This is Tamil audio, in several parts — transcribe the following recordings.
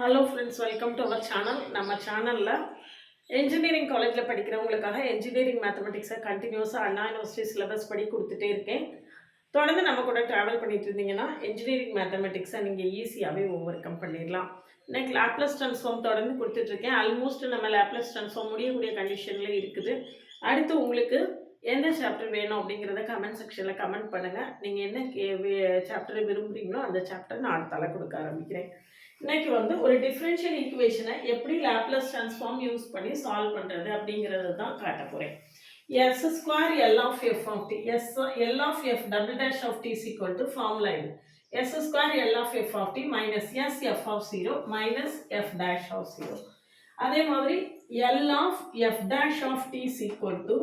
Hello friends, welcome to our channel. நம்ம சேனலில் இன்ஜினியரிங் காலேஜில் படிக்கிறவங்களுக்காக இன்ஜினியரிங் மேத்தமெட்டிக்ஸை கண்டினியூஸாக அண்ணா யூனிவர்சிட்டி சிலபஸ் படி கொடுத்துட்டே இருக்கேன். தொடர்ந்து நம்ம கூட ட்ராவல் பண்ணிட்டு இருந்தீங்கன்னா இன்ஜினியரிங் மேத்தமெட்டிக்ஸை நீங்கள் ஈஸியாகவே ஓவர் கம் பண்ணிடலாம். இன்னைக்கு லேப்லஸ் ட்ரான்ஸ்ஃபார்ம் தொடர்ந்து கொடுத்துட்ருக்கேன். ஆல்மோஸ்ட் நம்ம லேப்லஸ் ட்ரான்ஸ்ஃபார்ம் முடியக்கூடிய கண்டிஷனில் இருக்குது. அடுத்து உங்களுக்கு எந்த சாப்டர் வேணும் அப்படிங்கிறத கமெண்ட் செக்ஷனில் கமெண்ட் பண்ணுங்கள். நீங்கள் என்ன சாப்டரை விரும்புகிறீங்களோ அந்த சாப்டர் நான் அடுத்தால கொடுக்க ஆரம்பிக்கிறேன். இன்னைக்கு வந்து ஒரு டிஃபரன்ஷியல் ஈக்குவேஷனை எப்படி லாப்லஸ் ட்ரான்ஸ்ஃபார்ம் யூஸ் பண்ணி சால்வ் பண்ணுறது அப்படிங்கிறது தான் காட்ட போகிறேன். S square L of f of t L of f double dash of t is equal to formula இது s square L of f of t minus s f of 0 minus f dash of 0. அதே மாதிரி L of f dash of t is equal to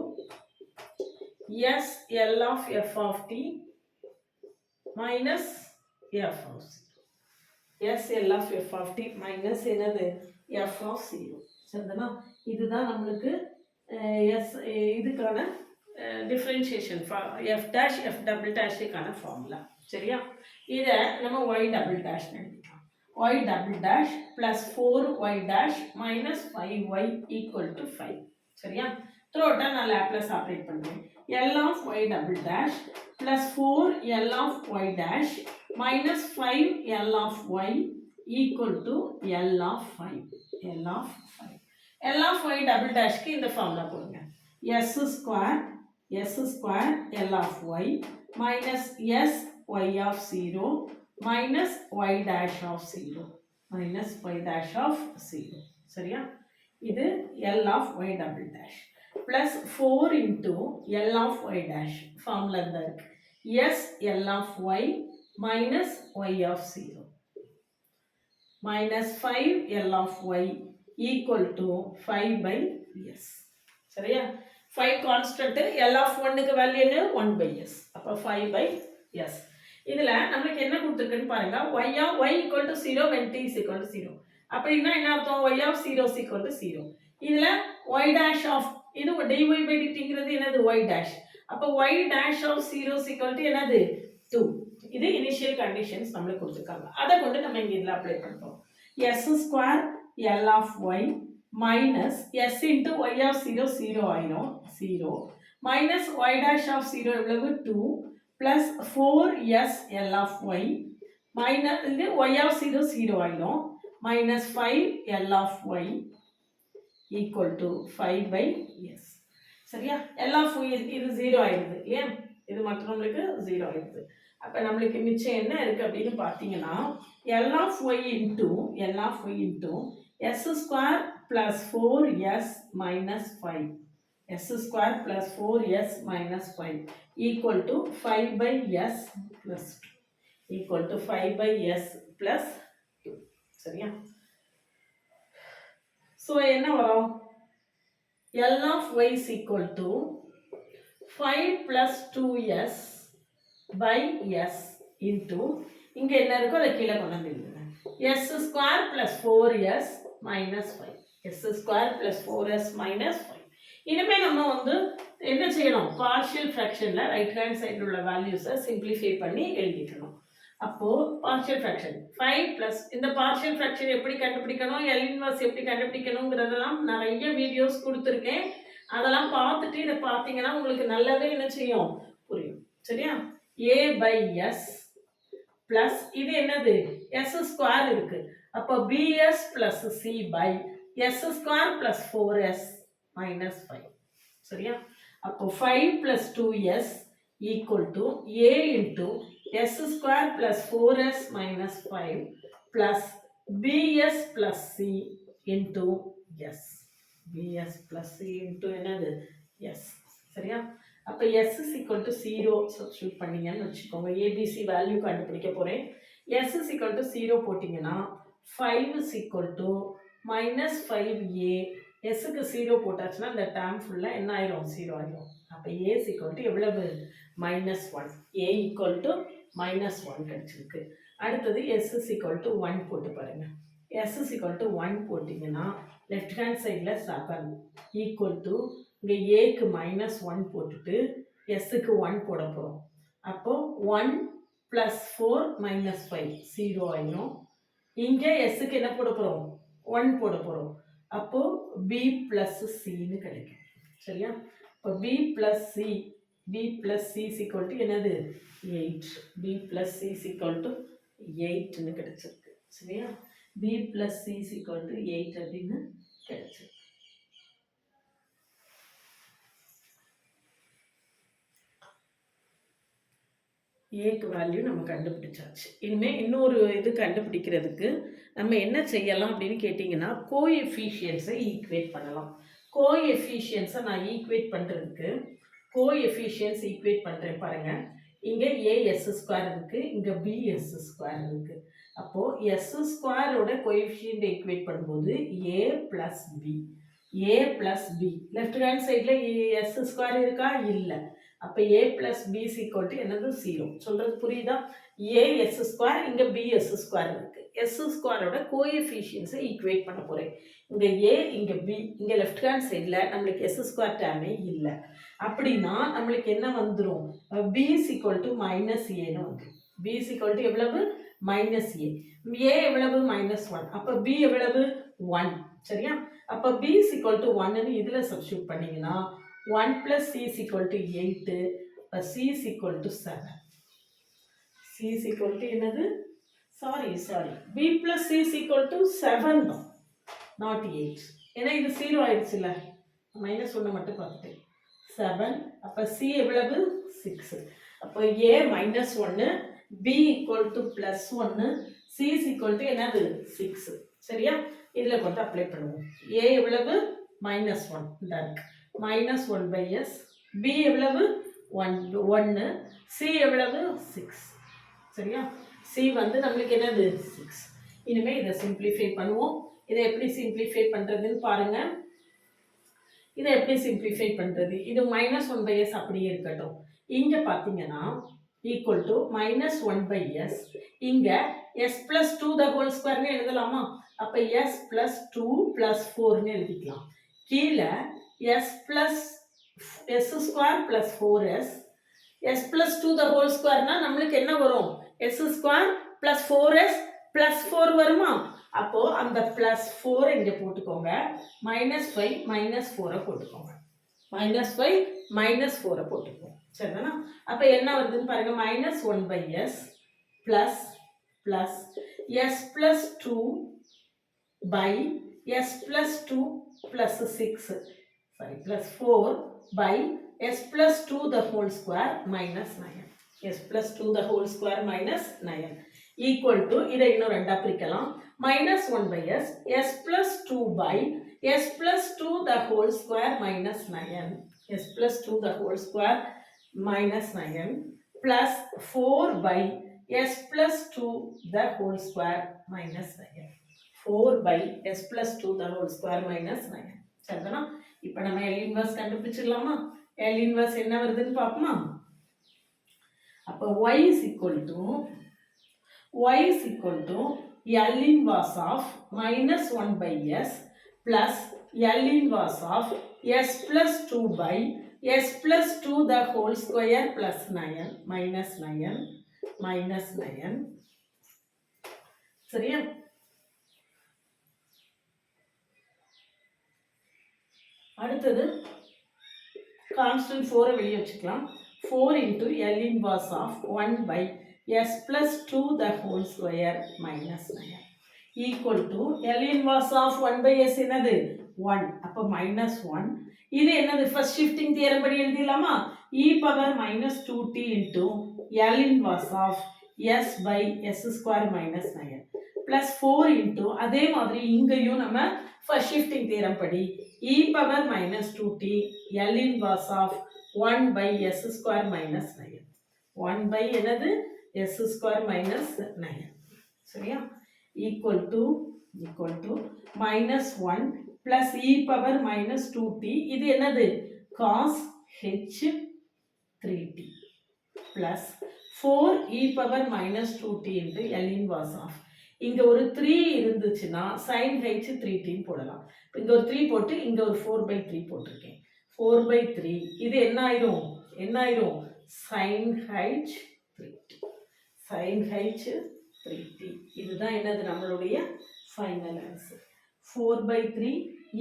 s L of f of t minus f of 0. S L of F of t minus என்னது F of 0. சரிதானா? இதுதான் நம்மளுக்கு இதுக்கான differentiation F dash F double dash க்கான ஃபார்முலா. சரியா? இதை நம்ம y double dash எழுதிக்கலாம். y double dash plus 4y dash minus 5y equal to 5. சரியா? throughout நான் லாப்லாஸ் ஆப்ரேட் பண்ணுவேன். L of y double dash plus 4 L of y dash minus 5 L of y equal to L of 5. L of 5. L of y double dash க்கு இந்த ஃபார்முலா போடுங்க. S square L of y minus S y of 0 minus y dash of 0 minus y dash of 0. சரியா? இது L of y double dash plus 4 into L of y dash formula தான் இருக்கு. S L of y minus y of 0 minus 5 L of y equal to 5 by s. சரியா? 5 constant L of 1 க்கு வேல்யூ என்ன 1 by s. அப்ப 5 by s. இதுல நமக்கு என்ன கொடுத்திருக்குன்னு பாருங்க. y equal to 0 when t is equal to 0. அப்படினா என்ன அர்த்தம்? y of 0 is equal to 0. இதுல y dash of இது dy by dt என்னது y dash. அப்ப y dash of 0 is equal to என்னது 2. இது இனிஷியல் கண்டிஷன்ஸ் நம்மளுக்கு கொடுத்துருக்காங்க. அதை கொண்டு நம்ம இங்கே இதில் அப்ளை பண்ணுறோம். S square L of y minus S into y of 0 0 ஆயிரும் 0 மைனஸ் y dash of 0 எவ்வளவு 2 plus 4S L of y minus இது y of 0 0 ஆயிரும் minus 5 L of y equal to 5 by s. சரியா? L of y இது 0 ஆயிடுது இல்லையா? இது மட்டும் நம்மளுக்கு 0 ஆயிடுது. அப்போ நம்மளுக்கு மிச்சம் என்ன இருக்குது அப்படின்னு பார்த்தீங்கன்னா L of y into s square plus 4s minus 5 s square plus 4s minus 5 equal to 5 by s plus 2 equal to 5 by s plus 2. சரியா? ஸோ என்ன வரும்? L of y is equal to 5 plus 2s by s into இங்க என்ன இருக்கோ அதை கீழே கொண்டு வந்து எழுதுங்க. s square plus 4s minus 5 s square plus 4s minus 5. இனிமே நம்ம வந்து என்ன செய்யணும்? பார்ஷியல் ஃப்ராக்ஷன்ல ரைட் ஹேண்ட் சைடில் உள்ள வேல்யூஸை சிம்பிளிஃபை பண்ணி எழுதிக்கணும். அப்போ பார்ஷியல் ஃப்ராக்ஷன் 5 பிளஸ் இந்த பார்ஷியல் ஃப்ராக்ஷன் எப்படி கண்டுபிடிக்கணும், L இன்வர்ஸ் எப்படி கண்டுபிடிக்கணுங்கிறதெல்லாம் நிறைய வீடியோஸ் கொடுத்துருக்கேன். அதெல்லாம் பார்த்துட்டு இதை பார்த்தீங்கன்னா உங்களுக்கு நல்லாவே என்ன செய்யும் புரியும். சரியா? a by s பிளஸ் இது என்னது s ஸ்கொயர் இருக்கு. அப்போ bs plus c by s square plus 4s minus 5. சரியா? அப்போ 5 plus 2s equal to a into s square plus 4s minus 5 plus bs plus c into s. bs plus c into என்னது s. சரியா? அப்போ s is equal to 0 substitute பண்ணீங்கன்னு வச்சுக்கோங்க. abc வேல்யூ கண்டுபிடிக்க போகிறேன். s is equal to 0 போட்டிங்கன்னா 5 is equal to minus 5a. sக்கு 0 போட்டாச்சுன்னா இந்த டேர்ம் ஃபுல்லாக என்ன ஆயிரும் 0 ஆயிரும். அப்போ a is equal to எவ்வளவு minus 1. a equal to minus 1 கிடைச்சிருக்கு. அடுத்தது s is equal to 1 போட்டு பாருங்க. s is equal to 1 போட்டிங்கன்னா லெஃப்ட் ஹேண்ட் சைடில் 7 ஈக்குவல் டு இங்கே ஏக்கு மைனஸ் 1 போட்டுட்டு எஸ்ஸுக்கு 1 போட போகிறோம். அப்போது 1 + 4 - 5 0 ஆயிரும். இங்கே எஸ்ஸுக்கு என்ன போட போகிறோம் 1 போட போகிறோம். அப்போது பி ப்ளஸ் சின்னு கிடைக்கும். சரியா? இப்போ b plus c equal to என்னது 8. B plus c equal to 8ன்னு கிடைச்சிருக்கு. சரியா? B plus c equal to 8 அப்படின்னு கிடைச்சிருக்கு. ஏக்கு வேல்யூ நம்ம கண்டுபிடிச்சாச்சு. இனிமேல் இன்னொரு இது கண்டுபிடிக்கிறதுக்கு நம்ம என்ன செய்யலாம் அப்படின்னு கேட்டிங்கன்னா, கோஎஃபிஷியன்ஸை ஈக்குவேட் பண்ணலாம். கோஎஃபிஷியன்ஸை நான் ஈக்குவேட் பண்ணுறதுக்கு கோஎஃபிஷியன்ஸ் ஈக்குவேட் பண்ணுறேன் பாருங்கள். இங்கே ஏஎஸ் ஸ்கொயர் இருக்குது, இங்கே பிஎஸ் ஸ்கொயர் இருக்குது. அப்போது எஸ் ஸ்கொயரோட கோஎஃபிஷியன்ட் ஈக்குவேட் பண்ணும்போது A plus B left hand சைடில் எஸ் ஸ்கொயர் இருக்கா? இல்லை. அப்போ A plus B equal to என்னது 0. சொல்கிறது புரியுதா? ஏ எஸ் ஸ்கொயர், இங்கே பி எஸ் ஸ்கொயர் இருக்குது. எஸ் ஸ்கொயரோட கோஎஃபிஷியன்ஸை ஈக்குவேட் பண்ண போகிறேன். இங்கே ஏ, இங்கே பி, இங்கே லெஃப்ட் ஹேண்ட் சைடில் நம்மளுக்கு எஸ் ஸ்கொயர் டேமே இல்லை. அப்படின்னா நம்மளுக்கு என்ன வந்துடும்? பி ஈக்குவல் டு மைனஸ் ஏன்னு வந்துடும். பி ஈக்குவல் டு எவ்வளவு? மைனஸ் ஏ எவ்வளவு? -1. அப்போ பி எவ்வளவு? 1. சரியா? அப்போ பி ஈக்குவல் டு 1ன்னு இதில் சப்ஸ்டியூட் பண்ணிங்கன்னா 1 plus c is equal to 8, but c is equal to 7. c is equal to என்னது? Sorry. b plus c is equal to 7 தான், not 8. ஏன்னா இது 0 ஆயிடுச்சுல்ல, -1 மட்டும் பார்த்துட்டேன். 7. அப்போ c எவ்வளவு? 6. அப்போ a -1, b equal to +1, c is equal to என்னது? 6. சரியா? இதில் கொண்டு அப்ளை பண்ணுவோம். a எவ்வளவு? -1 இந்த இருக்கு. -1 by s. b எவ்வளவு? 1. c எவ்வளவு? 6. சரியா? c வந்து நம்மளுக்கு என்னது? 6. இனிமேல் இதை சிம்பிளிஃபை பண்ணுவோம். இதை எப்படி சிம்பிளிஃபை பண்ணுறதுன்னு பாருங்க. இதை எப்படி சிம்பிளிஃபை பண்ணுறது? இது -1 by s அப்படியே இருக்கட்டும். இங்கே பார்த்தீங்கன்னா ஈக்குவல் டு -1 by s. இங்கே s plus 2 the whole squareன்னு எழுதலாமா? அப்போ s plus 2 plus 4ன்னு எழுதிக்கலாம். கீழே s plus s square plus 4s, s plus 2 the whole squareனா நம்மளுக்கு என்ன வரும்? s square plus 4s plus 4 வருமா? அப்போ அந்த plus 4 இங்கே போட்டுக்கோங்க. -5 -4 போட்டுக்கோங்க. -5 -4 போட்டுக்கோங்க. சரிதானா? அப்போ என்ன வருதுன்னு பாருங்க. -1 by s plus s plus 2 by s plus 2 plus 6, sorry, plus 4 by s plus 2 the whole square minus 9. s plus 2 the whole square minus 9 equal to, இதை இன்னும் ரெண்டா பிரிக்கலாம். -1 by s, s plus 2 by s plus 2 the whole square minus 9, s plus 2 the whole square minus 9 plus 4 by s plus 2 the whole square minus 9. 4 by s plus 2 the whole square minus 9. சரிதானா? இப்போ நம்ம L inverse கண்டுபிடிச்சிடலாமா? L inverse என்ன வருதுன்னு பார்ப்போமா? அப்போ y is equal to L inverse of -1 by s plus L inverse of s plus 2 by s plus 2 the whole square plus 9 minus 9. சரியா? அடுத்தது கான்ஸ்டன்ட் 4 வெளியே வச்சுக்கலாம். 4 into L inverse of 1 by s plus 2 the whole square minus 9 equal to L inverse of 1 by s என்னது? 1. அப்போ -1. இது என்னது? ஃபர்ஸ்ட் ஷிஃப்டிங் தியரம் படி எழுதிடலாமா? e power -2t into L inverse of s by s square minus 9 plus 4 into, அதே மாதிரி இங்கேயும் நம்ம ஃபர்ஸ்ட் ஷிஃப்டிங் தியரம் படி e power -2t L inverse of 1 by s square minus 9. 1 by என்னது? s square minus 9. சரியா? equal to -1 plus e power -2t, இது என்னது? cos h 3t plus 4 e power -2t into L inverse of, இங்க ஒரு 3 இருந்துச்சுன்னா sin h 3t போடலாம். இங்க ஒரு 3 போட்டு இங்க ஒரு 4/3 போட்டிருக்கேன். 4/3 இது என்ன ஆயிரும்? sin h 3t இதுதான் என்னது நம்மளுடைய final answer. 4/3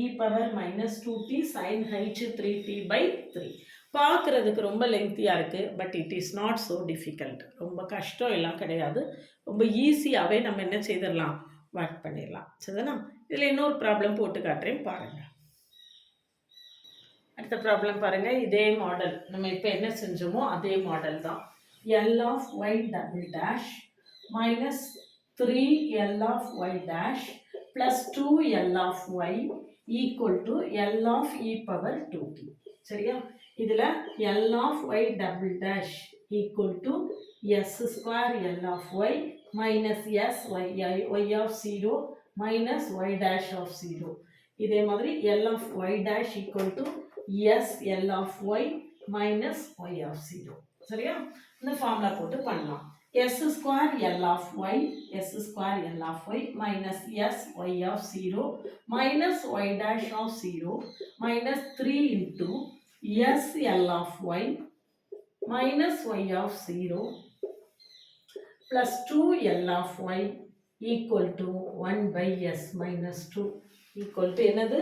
e power -2t sin h 3t/3. பார்க்குறதுக்கு ரொம்ப லெங்க்தியாக இருக்குது, but it is not so difficult. ரொம்ப கஷ்டம் எல்லாம் கிடையாது, ரொம்ப ஈஸியாகவே நம்ம என்ன செய்திடலாம், ஒர்க் பண்ணிடலாம். சரிதானா? இதில் இன்னொரு ப்ராப்ளம் போட்டு காட்டுறேன் பாருங்கள். அடுத்த ப்ராப்ளம் பாருங்கள். இதே மாடல் நம்ம இப்போ என்ன செஞ்சோமோ அதே மாடல் தான். L of y double dash minus 3L of y dash plus 2L of y equal to L of e power 2t. சரியா? இதில் L of y double dash equal to s square L of y minus s y of 0 minus y dash of 0. இதே மாதிரி L of y dash equal to s L of y minus y of 0. சரியா? இந்த ஃபார்முலா போட்டு பண்ணலாம். s square L of y minus s y of 0 minus y dash of 0 minus 3 into s L of y minus y of 0 plus 2 L of y equal to 1 by s minus 2 equal to என்னது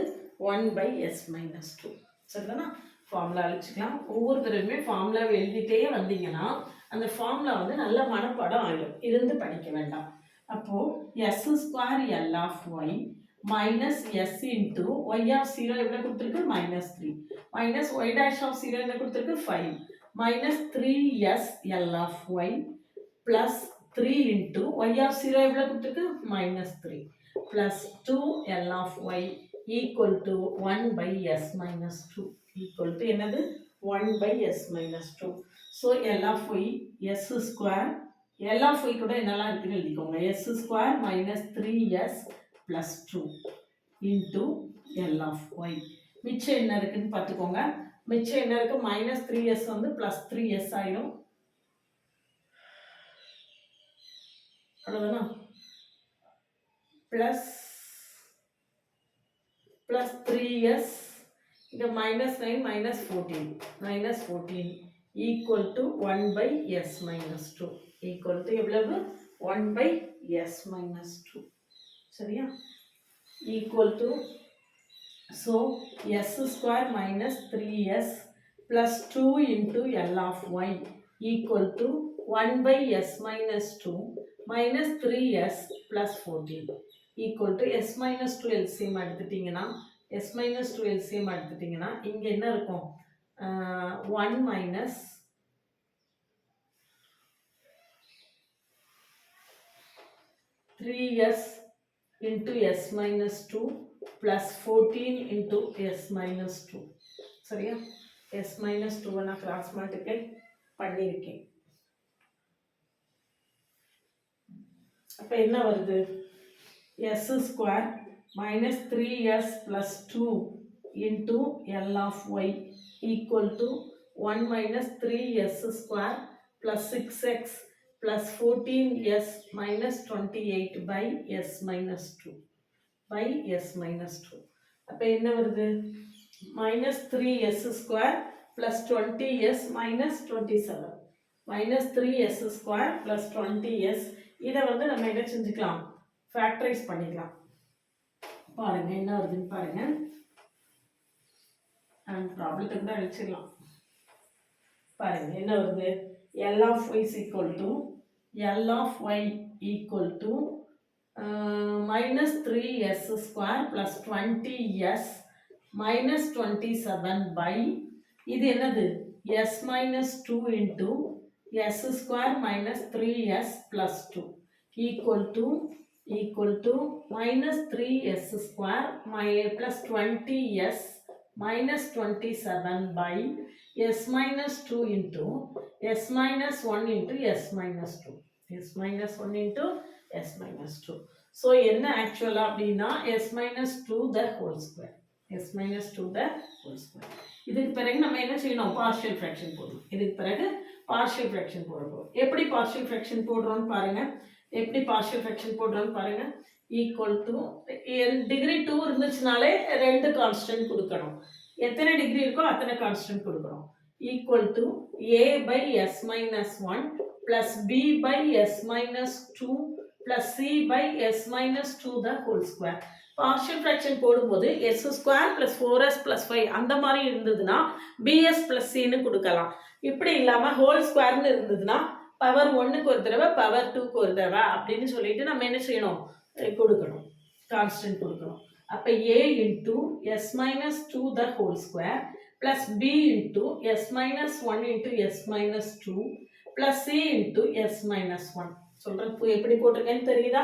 1 by s minus 2. சரிதானா? ஃபார்முலா அழிச்சிக்கலாம். ஒவ்வொரு தடவையுமே ஃபார்முலாவை எழுதிட்டே வந்தீங்கன்னா அந்த ஃபார்முலா வந்து நல்ல மனப்பாடம் ஆகிடும், இருந்து படிக்க வேண்டாம். அப்போது s square L of y minus s into y of 0 எவ்வளோ கொடுத்துருக்கு -3 மைனஸ் ஒய் டேஷ் ஆஃப் 0 என்ன கொடுத்துருக்கு 5 minus 3s L of y plus 3 into y of 0 எவ்வளோ கொடுத்துருக்கு -3 plus 2l of y equal to 1 by s minus 2 equal to என்னது 1 by s minus 2. So L of y s square, L of y கூட என்னெல்லாம் இருக்குன்னு எழுதிக்கோங்க. s square minus 3s plus 2 into L of y. மிச்சம் என்ன இருக்குன்னு பார்த்துக்கோங்க. மிச்சம் என்ன இருக்கு, -3s வந்து +3s ஆயிடும். அவ்வளோதானா? ப்ளஸ் 3s இங்கே -9 -14 equal to 1 by s minus 2 equal to எவ்வளவு 1 by s minus 2. சரியா? equal to so s square minus 3s plus 2 into L of y equal to 1 by s minus 2 minus 3s plus 14 equal to s minus 2 LCM எடுத்துட்டீங்கன்னா s minus 2 LCM எடுத்துட்டீங்கன்னா இங்கே என்ன இருக்கும், 1 minus 3s into s minus 2 plus 14 into s minus 2. சரியா? s minus 2 நான் கிராஸ் மல்டிப்ளை பண்ணியிருக்கேன். அப்போ என்ன வருது, s square minus 3s plus 2 into L of y equal to 1 minus 3s square plus 6x plus 14s minus 28 by s minus 2 by s minus 2. அப்போ என்ன வருது, minus 3s square plus 20s minus 27 minus 3s square plus 20s. இதை வந்து நம்ம என்ன செஞ்சுக்கலாம், ஃபேக்டரைஸ் பண்ணிக்கலாம். பாருங்க என்ன வருதுன்னு பாருங்க. ப்ராப்ளத்தை கூட அழிச்சிடலாம். பாருங்க என்ன வருது, L of y is equal to L of y equal to minus 3s square plus 20s minus 27 by இது என்னது s minus 2 into s square minus 3s plus 2 equal to minus 3s square plus 20s minus 27 by s minus 2 into s minus 1 into s minus 2 s minus 1 into s minus 2. So என்ன ஆக்சுவலா அப்படின்னா s minus 2 the whole square, s minus 2 the whole square. இதுக்கு பிறகு நம்ம என்ன செய்யணும், பார்ஷியல் ஃப்ராக்ஷன் போடணும். இதுக்கு பிறகு பார்ஷியல் ஃப்ராக்ஷன் போட போகிறோம். எப்படி பார்ஷியல் ஃப்ராக்ஷன் போடுறோம்னு பாருங்க. எப்படி பார்ஷியல் ஃப்ராக்ஷன் போடுறோம்னு பாருங்க. ஈக்குவல் டு டிகிரி 2 இருந்துச்சுனாலே 2 கான்ஸ்டன்ட் கொடுக்கணும். எத்தனை டிகிரி இருக்கோ அத்தனை கான்ஸ்டன்ட் கொடுக்கணும். Equal to a by s minus 1 plus b by s minus 2 plus c by s minus 2 the whole square. Partial fraction போடும்போது s square plus 4s plus 5 அந்த மாதிரி இருந்ததுன்னா பிஎஸ் ப்ளஸ் சின்னு கொடுக்கலாம். இப்படி இல்லாமல் ஹோல் ஸ்கொயர்னு இருந்ததுன்னா பவர் 1க்கு ஒரு தடவை பவர் 2க்கு ஒரு தடவை அப்படின்னு சொல்லிட்டு நம்ம என்ன செய்யணும், கொடுக்கணும், கான்ஸ்டன்ட் கொடுக்கணும். அப்போ a into s minus 2 the whole square plus b into s minus 1 into s minus 2 plus c into s minus 1. சொல்றது எப்படி போட்டிருக்கேன்னு தெரியுதா?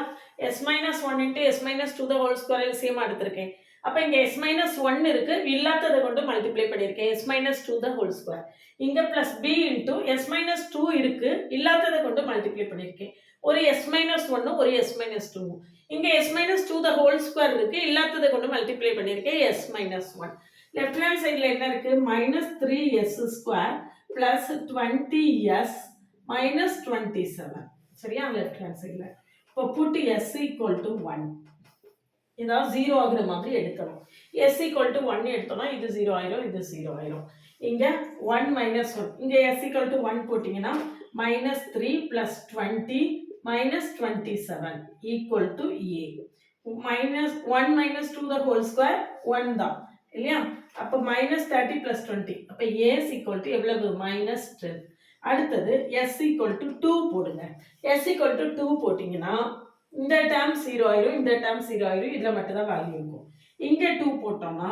S minus 1 into s minus 2 the whole square சேமாக எடுத்திருக்கேன். அப்போ இங்கே எஸ் மைனஸ் 1 இருக்கு, இல்லாததை கொண்டு மல்டிப்ளை பண்ணியிருக்கேன், s minus 2 the whole square. இங்கே plus B into s minus 2 இருக்கு, இல்லாததை கொண்டு மல்டிப்ளை பண்ணியிருக்கேன். ஒரு எஸ் மைனஸ் 1 ஒரு எஸ் மைனஸ் 2. இங்கே s minus 2 the whole square இருக்கு, இல்லாததை கொண்டு மல்டிப்ளை பண்ணியிருக்கேன், எஸ் மைனஸ் 1. லெஃப்ட் ஹேண்ட் சைடில் என்ன இருக்கு, minus 3s square plus 20s minus 27. சரியா? லெஃப்ட் ஹேண்ட் சைடில் இப்போ புட்டு எஸ் ஈக்குவல் டு 1, ஏதாவது 0 ஆகுற மாதிரி எடுக்கணும். எஸ் ஈக்குவல் டு 1 எடுத்தோம்னா இது 0 ஆயிரும், இது 0 ஆயிரும். இங்கே 1 மைனஸ் 1, இங்கே எஸ் ஈக்குவல் டு 1 போட்டிங்கன்னா minus 3 plus 20 minus 27 equal to A. Minus 1 minus 2 the whole square 1 தான் இல்லையா? அப்போ மைனஸ் 30 ப்ளஸ் 20, அப்போ ஏஸ் ஈக்குவல் டு எவ்வளவு, மைனஸ் 10. அடுத்தது s ஈக்குவல் டு 2 போடுங்க. s ஈக்குவல் டு 2 போட்டிங்கன்னா இந்த டேர்ம் 0 ஆயிரும், இந்த டேர்ம் 0 ஆயிரும், இதில் மட்டும்தான் வேல்யூ இருக்கும். இங்கே 2 போட்டோம்னா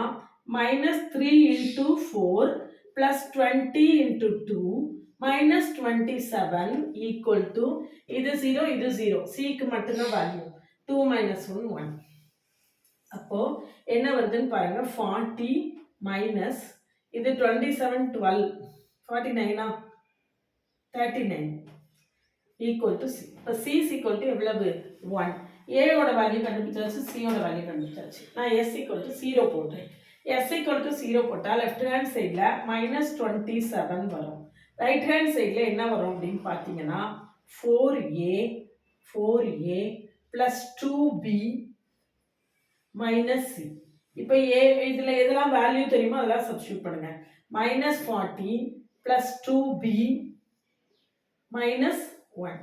minus 3 into 4 plus 20 into 2 minus 27 equal to இது 0 இது 0, சிக்கு மட்டும்தான் வேல்யூ, 2 மைனஸ் 1 1. அப்போ என்ன வருதுன்னு பாருங்க, 40 மைனஸ் இது 27 12 49 39 ஈக்குவல் டு சி. இப்போ சி ஈக்குவல் டு எவ்வளவு, 1. ஏயோட வேல்யூ கண்டுபிடிச்சாச்சு, சியோட வேல்யூ கண்டுபிடிச்சாச்சு. நான் எஸ் ஈக்குவல் டு 0 போடுறேன். எஸ் ஈக்குவல் டு 0 போட்டால் லெஃப்ட் ஹேண்ட் சைடில் மைனஸ் 27 வரும். ரைட் ஹேண்ட் சைடில் என்ன வரும் அப்படின்னு பார்த்தீங்கன்னா 4a plus 2b minus C. இப்போ ஏ இதில் எதெல்லாம் வேல்யூ தெரியுமோ அதெல்லாம் சப்ஸ்டியூட் பண்ணுங்க. Minus 40 plus 2b minus 1.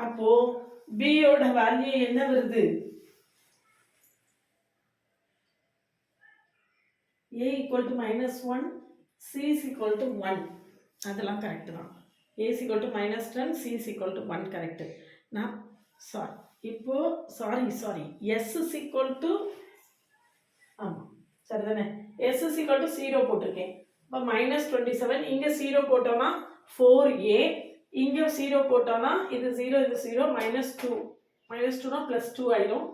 அப்போ b யோட வேல்யூ என்ன வருது, a equal to minus 1, c equal to 1. அதெல்லாம் கரெக்ட் தான். a equal to minus 10, c equal to 1 correct. நான் சாரி இப்போ சாரி s ஈக்குவல் டு, ஆமாம் சரிதானே, s ஈக்குவல் டு 0 போட்டிருக்கேன். இப்போ மைனஸ் 27, இங்கே 0 போட்டோம்னா 4a, இங்கே 0 போட்டோம்னா இது 0 இது 0, மைனஸ் 2 மைனஸ் 2னா ப்ளஸ் 2 ஆயிடும்,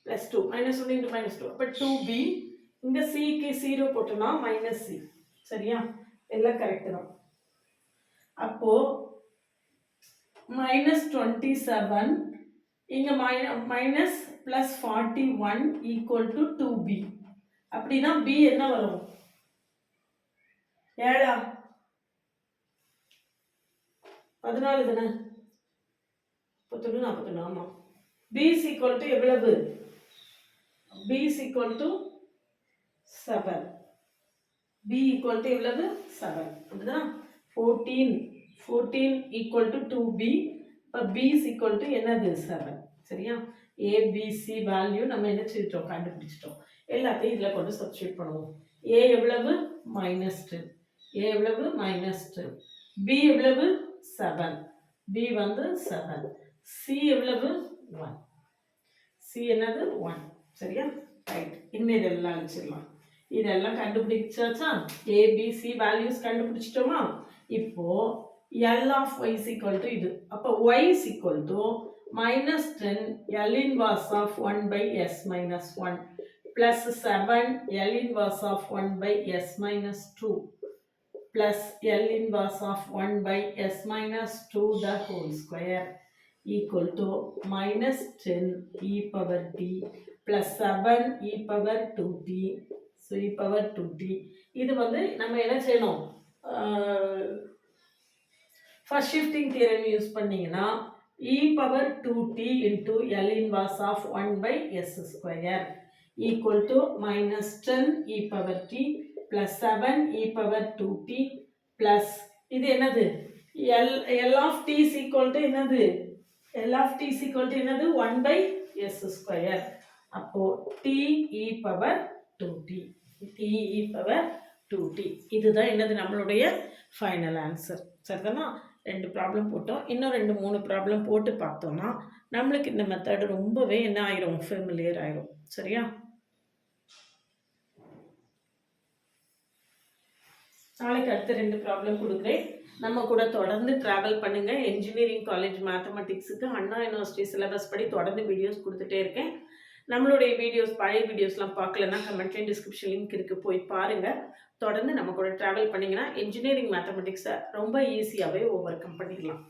ப்ளஸ் 2 மைனஸ் 1 இன்ட்டு மைனஸ் 2, அப்போ 2b. இங்கே சிக்கு 0 போட்டோம்னா மைனஸ் சி. சரியா? எல்லாம் கரெக்டு தான். அப்போ மைனஸ் 27 இங்கே minus plus 41 equal to 2b. அப்படின்னா b என்ன வரும், 7 14 தானே, 41 41. ஆமாம். b ஈக்குவல் டு எவ்வளவு, b equal to 7. b equal to எவ்வளவு, 7. அப்படிதான் 14 ஈக்குவல் டு 2b. இப்போ b ஈக்குவல் டு என்னது, 7. சரியா? abc வேல்யூ நம்ம என்ன செஞ்சிட்டோம், கண்டுபிடிச்சிட்டோம். எல்லாத்தையும் இதில் கொண்டு சப்ஸ்டியூட் பண்ணுவோம். a எவ்வளவு, மைனஸ் 10, a எவ்வளவு, மைனஸ் 10, b எவ்வளவு 7, b வந்து 7, c எவ்வளவு 1, c என்னது 1. சரியா? ரைட். இன்னும் இதெல்லாம் அழிச்சிடலாம். இதெல்லாம் கண்டுபிடிச்சாச்சா, ஏபிசி வேல்யூஸ் கண்டுபிடிச்சிட்டோமா? இப்போ L of y equal to இது. அப்போ y equal to minus 10 L inverse of 1 by s minus 1 plus 7 L inverse of 1 by s minus 2 plus L inverse of 1 by s minus 2 the whole square equal to minus 10 e power t plus 7 e power 2t. So e power 2t. இது வந்து நம்ம என்ன செய்யணும், first shifting theorem யூஸ் பண்ணீங்கன்னா e power 2t into L inverse of 1 by s square equal to minus 10 e power t plus 7 e power 2t plus இது என்னது, L of t is equal to என்னது L of t is equal to என்னது 1 by s square. அப்போ t e power 2t. t e power 2t. இதுதான் என்னது நம்மளுடைய ஃபைனல் ஆன்சர். சரிதானா? 2 ப்ராப்ளம் போட்டோம். இன்னும் 2-3 ப்ராப்ளம் போட்டு பார்த்தோம்னா நம்மளுக்கு இந்த மெத்தட் ரொம்பவே என்ன ஆயிரும், ஃபெமிலியர் ஆயிரும். சரியா? நாளைக்கு அடுத்த 2 ப்ராப்ளம் கொடுக்குறேன். நம்ம கூட தொடர்ந்து ட்ராவல் பண்ணுங்க. இன்ஜினியரிங் காலேஜ் மேத்தமெட்டிக்ஸுக்கு அண்ணா யூனிவர்சிட்டி சிலபஸ் படி தொடர்ந்து வீடியோஸ் கொடுத்துட்டே இருக்கேன். நம்மளுடைய வீடியோஸ் பழைய வீடியோஸ்லாம் பார்க்கலன்னா கமெண்ட்லேயும் டிஸ்கிரிப்ஷன் லிங்க் இருக்குது, போய் பாருங்கள். தொடர்ந்து நம்ம கூட ட்ராவல் பண்ணிங்கன்னா இன்ஜினியரிங் மேத்தமெட்டிக்ஸை ரொம்ப ஈஸியாகவே ஓவர் கம் பண்ணிடலாம்.